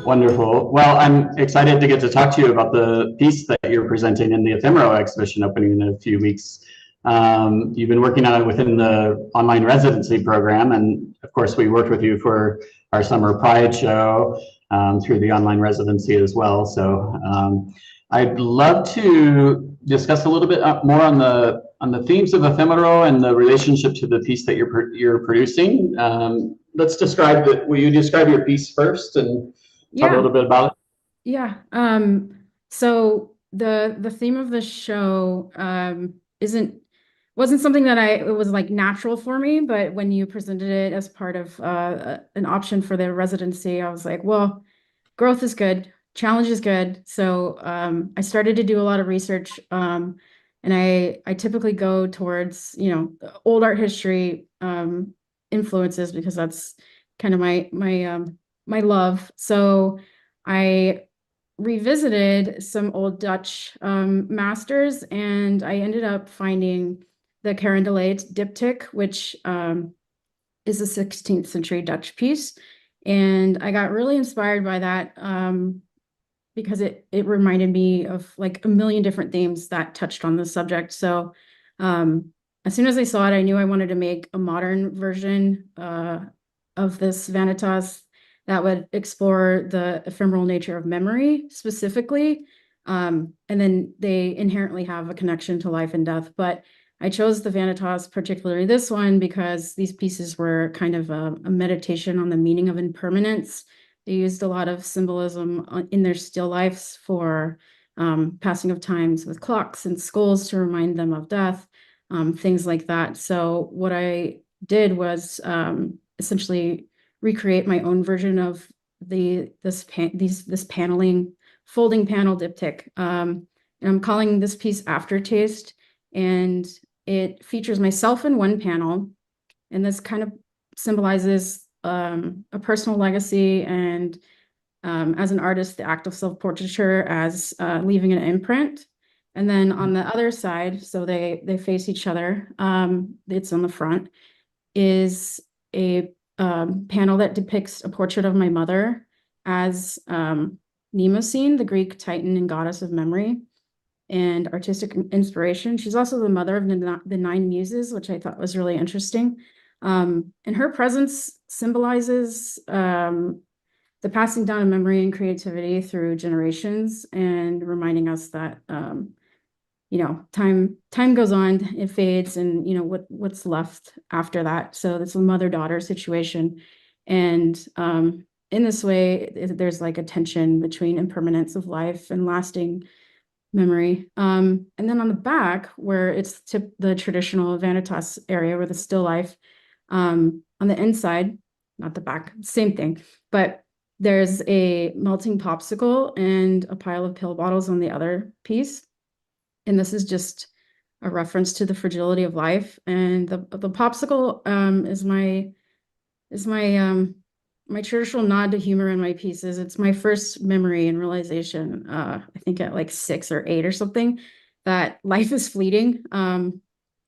Wonderful. Well, I'm excited to get to talk to you about the piece that you're presenting in the Ephemeral exhibition opening in a few weeks. You've been working on it within the online residency program, and of course we worked with you for our summer Pride show through the online residency as well. So I'd love to discuss a little bit more on the themes of ephemeral and the relationship to the piece that you're producing. Let's describe it. Will you describe your piece first and talk a little bit about it? Yeah. So the theme of the show wasn't something that it was like natural for me, but when you presented it as part of an option for the residency, I was like, well, growth is good, challenge is good. So I started to do a lot of research, and I typically go towards, old art history influences because that's kind of my love. So I revisited some old Dutch masters, and I ended up finding the Carondelet diptych, which is a 16th century Dutch piece. And I got really inspired by that because it reminded me of like a million different themes that touched on the subject. So as soon as I saw it, I knew I wanted to make a modern version of this vanitas that would explore the ephemeral nature of memory specifically. And then they inherently have a connection to life and death. But I chose the vanitas, particularly this one, because these pieces were kind of a meditation on the meaning of impermanence. They used a lot of symbolism in their still lifes for passing of times with clocks and skulls to remind them of death, things like that. So what I did was essentially recreate my own version of this paneling folding panel diptych. And I'm calling this piece Aftertaste, and it features myself in one panel, and this kind of symbolizes a personal legacy and as an artist, the act of self-portraiture as leaving an imprint. And then on the other side, so they face each other, it's on the front, is a panel that depicts a portrait of my mother as Mnemosyne, the Greek titan and goddess of memory and artistic inspiration. She's also the mother of the nine muses, which I thought was really interesting. And her presence symbolizes the passing down of memory and creativity through generations, and reminding us that time goes on, it fades, and what's left after that. So it's a mother-daughter situation. And in this way, there's like a tension between impermanence of life and lasting memory. And then on the back, where it's the traditional vanitas area, where the still life, on the inside, not the back, same thing, but there's a melting popsicle and a pile of pill bottles on the other piece. And this is just a reference to the fragility of life. And the popsicle is my traditional nod to humor in my pieces. It's my first memory and realization, I think at like 6 or 8 or something, that life is fleeting.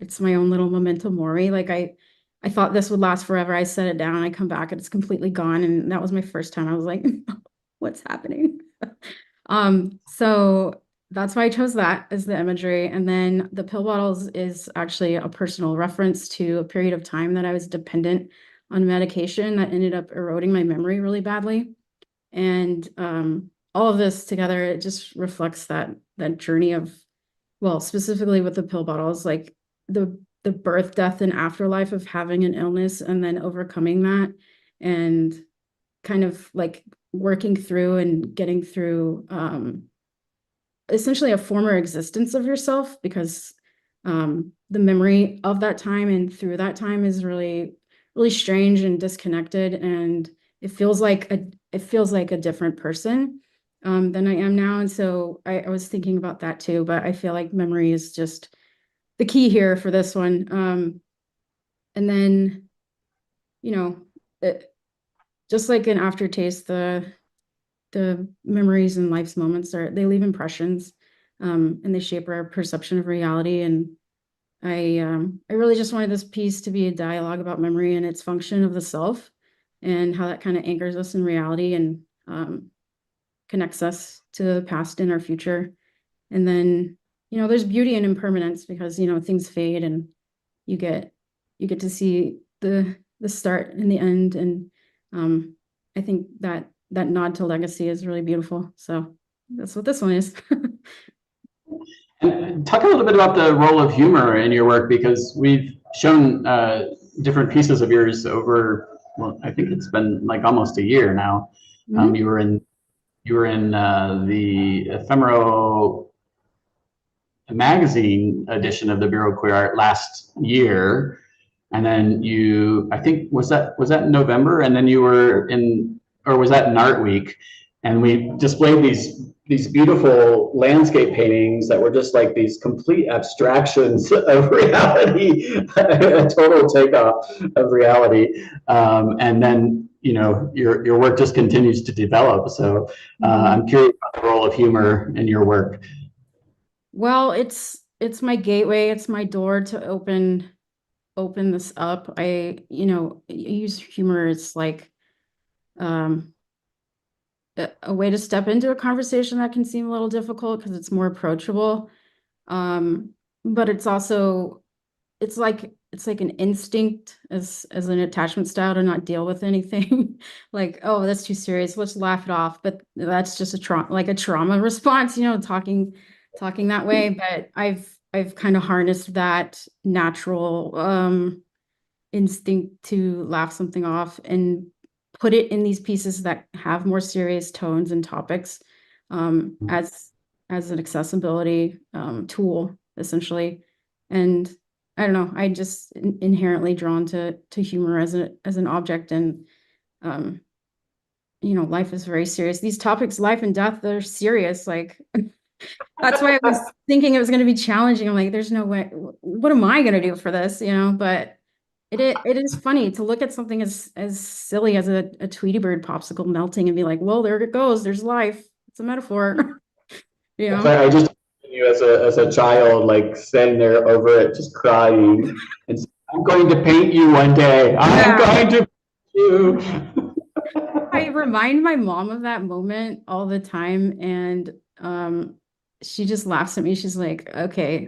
It's my own little memento mori. Like I thought this would last forever. I set it down, I come back, and it's completely gone. And that was my first time. I was like, what's happening? So that's why I chose that as the imagery. And then the pill bottles is actually a personal reference to a period of time that I was dependent on medication that ended up eroding my memory really badly. And all of this together, it just reflects that journey of, well, specifically with the pill bottles, like the birth, death, and afterlife of having an illness and then overcoming that, and kind of like working through and getting through essentially a former existence of yourself, because the memory of that time and through that time is really, really strange and disconnected, and it feels like a different person than I am now. And so I was thinking about that too, but I feel like memory is just the key here for this one. And then, just like an aftertaste, the memories and life's moments they leave impressions, and they shape our perception of reality. And I really just wanted this piece to be a dialogue about memory and its function of the self, and how that kind of anchors us in reality. And connects us to the past and our future. And then, there's beauty in impermanence because, things fade and you get to see the start and the end. And I think that nod to legacy is really beautiful. So that's what this one is. And talk a little bit about the role of humor in your work, because we've shown different pieces of yours over, well, I think it's been like almost a year now. Mm-hmm. You were in the Ephemero magazine edition of the bureauqueerart last year, and then I think was that in November, and then you were in, or was that in Art Week, and we displayed these beautiful landscape paintings that were just like these complete abstractions of reality, a total takeoff of reality, and then your work just continues to develop. So I'm curious about the role of humor in your work. Well, it's my gateway. It's my door to open this up. I use humor as like a way to step into a conversation that can seem a little difficult because it's more approachable. But it's also, it's like an instinct as an attachment style to not deal with anything. Like, oh, that's too serious, let's laugh it off. But that's just a trauma response, talking that way. But I've kind of harnessed that natural instinct to laugh something off and put it in these pieces that have more serious tones and topics, as an accessibility tool, essentially. And I don't know, I just inherently drawn to humor as an object. And life is very serious. These topics, life and death, they're serious. Like that's why I was thinking it was going to be challenging. I'm like, there's no way. What am I going to do for this? But it is funny to look at something as silly as a Tweety Bird popsicle melting and be like, well, there it goes. There's life. It's a metaphor. I just you as a child, like standing there over it, just crying, and saying, I'm going to paint you one day. I'm going to paint you. I remind my mom of that moment all the time, and she just laughs at me. She's like, okay,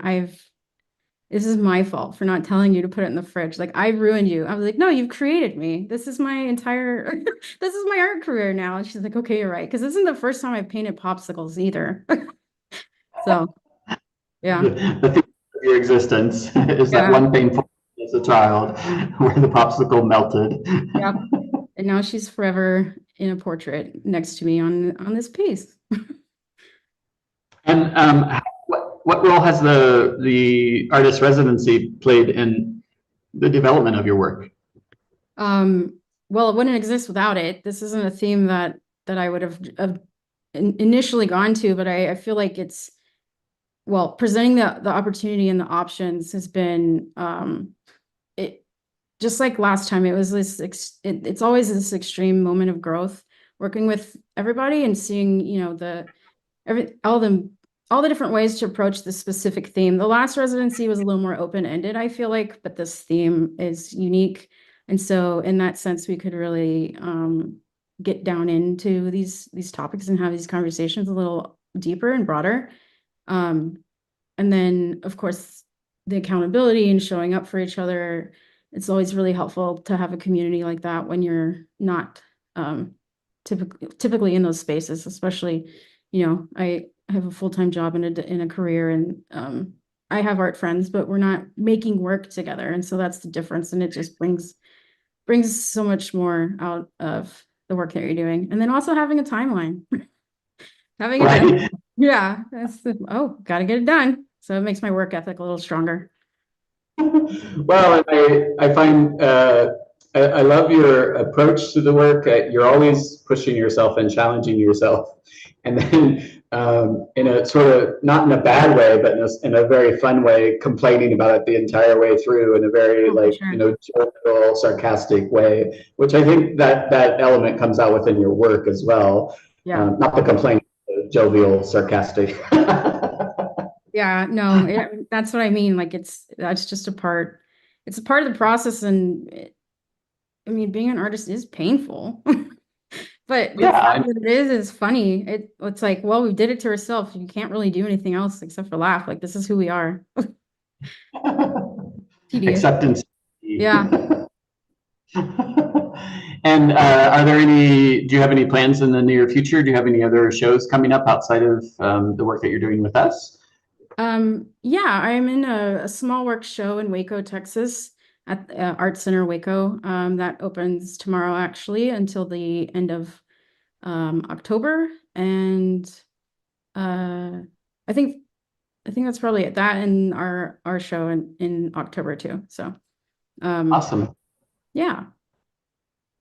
this is my fault for not telling you to put it in the fridge. Like, I ruined you. I was like, no, you've created me. This is my entire, this is my art career now. And she's like, okay, you're right. Because this isn't the first time I've painted popsicles either. So, yeah. The theme of your existence is that one painful as a child where the popsicle melted. Yep. And now she's forever in a portrait next to me on this piece. And what role has the artist residency played in the development of your work? Well, it wouldn't exist without it. This isn't a theme that I would have initially gone to, but I feel like it's, well, presenting the opportunity and the options has been it, just like last time. It was this it's always this extreme moment of growth, working with everybody and seeing all the different ways to approach this specific theme. The last residency was a little more open-ended, I feel like, but this theme is unique. And so in that sense, we could really get down into these topics and have these conversations a little deeper and broader. And then, of course, the accountability and showing up for each other. It's always really helpful to have a community like that when you're not typically in those spaces, especially, I have a full-time job and a career, and I have art friends, but we're not making work together. And so that's the difference. And it just brings so much more out of the work that you're doing. And then also having a timeline. Having Right. Got to get it done. So it makes my work ethic a little stronger. Well, I find I love your approach to the work. You're always pushing yourself and challenging yourself, and then in a sort of, not in a bad way, but in a very fun way, complaining about it the entire way through in a very jovial, sarcastic way, which I think that element comes out within your work as well. Yeah. Not the complaining, the jovial, sarcastic. Yeah, no, that's what I mean. Like that's just a part. It's a part of the process, and I mean, being an artist is painful. But the Yeah, fact that it is funny. It's like, well, we did it to ourselves. You can't really do anything else except for laugh. Like this is who we are. Tedious. acceptance. Yeah. And do you have any plans in the near future? Do you have any other shows coming up outside of the work that you're doing with us? Yeah, I'm in a small work show in Waco, Texas at Art Center Waco. That opens tomorrow actually until the end of October. And uh, I think that's probably it. That and our show in October too. So Awesome. yeah.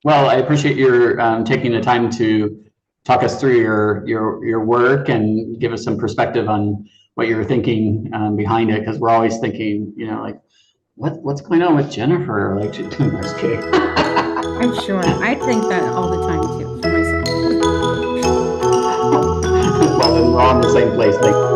Well, I appreciate your taking the time to talk us through your work and give us some perspective on what you're thinking behind it, because we're always thinking, like, what's going on with Jennifer? Like, I'm just kidding. I'm sure. I think that all the time too for myself. Well, then we're all in the same place. Thank you.